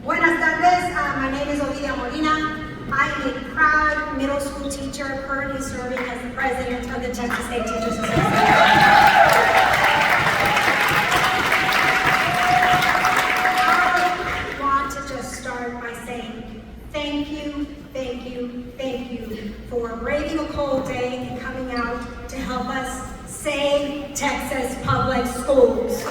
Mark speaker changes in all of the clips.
Speaker 1: Buenas tardes, my name is Olivia Molina. I am a proud middle school teacher currently serving as the president of the Texas State Teachers Association. I want to just start by saying thank you for braving a cold day and coming out to help us save Texas public schools.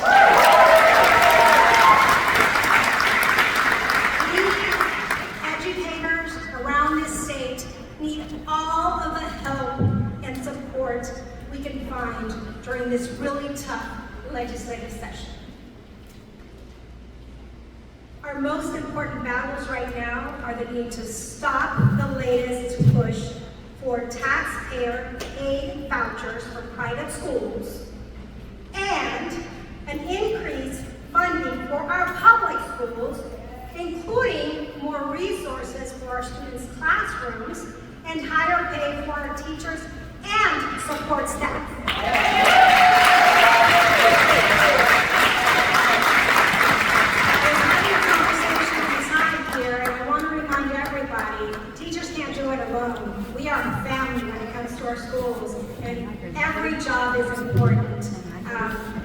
Speaker 1: All of the help and support we can find during this really tough legislative session. Our most important battles right now are the need to stop the latest push for taxpayer-paid vouchers for private schools and an increased funding for our public schools, including more resources for our students' classrooms and higher pay for our teachers and support staff. We're having a conversation inside here, and I want to remind everybody, teachers can't do it alone. We are a family when it comes to our schools, and every job is important.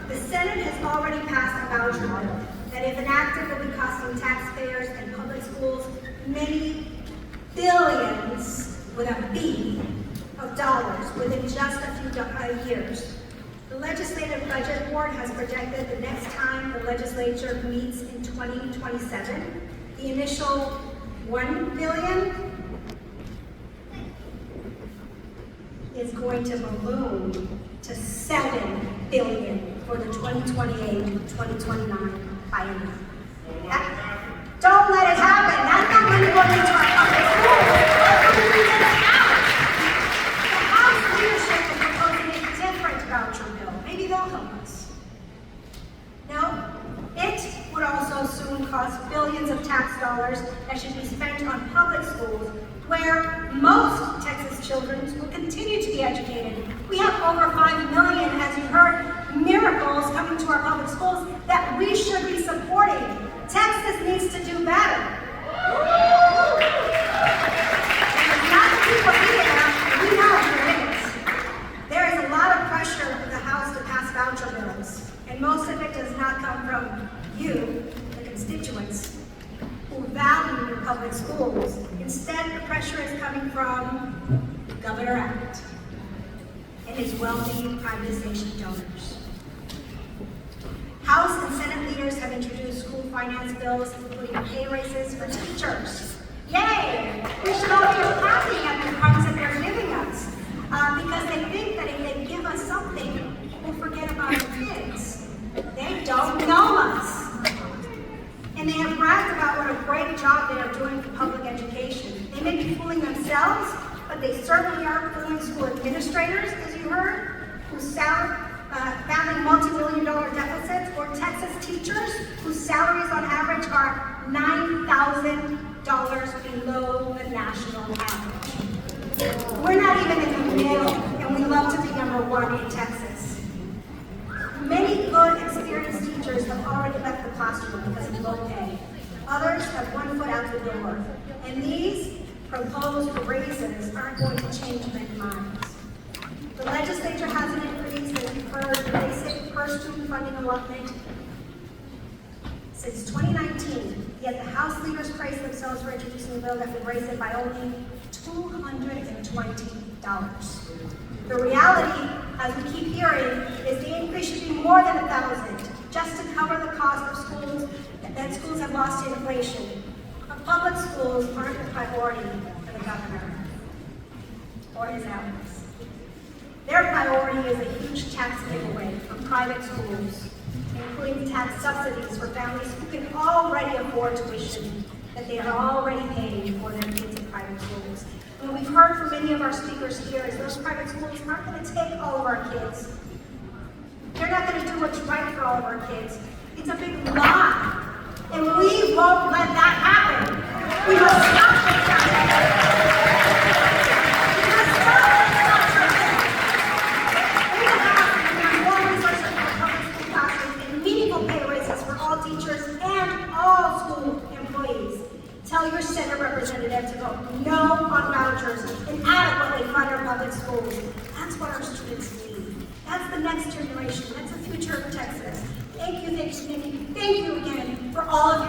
Speaker 1: The Senate has already passed a voucher bill that, if enacted, will be costing taxpayers and public schools many billions, with a B, of dollars within just a few years. The Legislative Budget Board has projected the next time the legislature meets in 2027, the initial $1 billion is going to balloon to $7 billion for the 2028-2029 biennium. Don't let it happen. That's not going to go into our public schools. The House leadership is proposing a different voucher bill. Maybe they'll help us. No, it would also soon cost billions of tax dollars that should be spent on public schools, where most Texas children will continue to be educated. We have over 5 million, as you heard, miracles coming to our public schools that we should be supporting. Texas needs to do better. There is a lot of pressure for the House to pass voucher bills, and most of it does not come from you, the constituents, who value your public schools. Instead, the pressure is coming from Governor Abbott and his wealthy privatization donors. House and Senate leaders have introduced school finance bills, including pay raises for teachers. Yay! We should all be clapping at the funds that they're giving us, because they think that if they give us something, we'll forget about the kids. They don't know us. And they have bragged about what a great job they are doing for public education. They may be fooling themselves, but they certainly aren't fooling school administrators, as you heard, whose battling multi-million-dollar deficits, or Texas teachers whose salaries on average are $9,000 below the national average. We're not even in the middle, and we love to be #1 in Texas. Many good, experienced teachers have already left the classroom because of low pay. Others have one foot out the door, and these proposed raises aren't going to change many minds. The legislature hasn't increased, as you've heard, the basic per-student funding allotment since 2019, yet the House leaders praise themselves for introducing a bill that would raise it by only $220. The reality, as we keep hearing, is the increase should be more than $1,000, just to cover the cost of schools that schools have lost to inflation. But public schools aren't a priority for the governor or his allies. Their priority is a huge tax giveaway from private schools, including tax subsidies for families who can already afford tuition that they are already paying for their kids in private schools. What we've heard from many of our speakers here is those private schools aren't going to take all of our kids. They're not going to do what's right for all of our kids. It's a big lie, and we won't let that happen. We must stop this. We will have more resources for public school classes and meaningful pay raises for all teachers and all school employees. Tell your Senate representative to vote no on vouchers and adequately fund our public schools. That's what our students need. That's the next generation. That's the future of Texas. Thank you, thank you, thank you. Thank you again for all of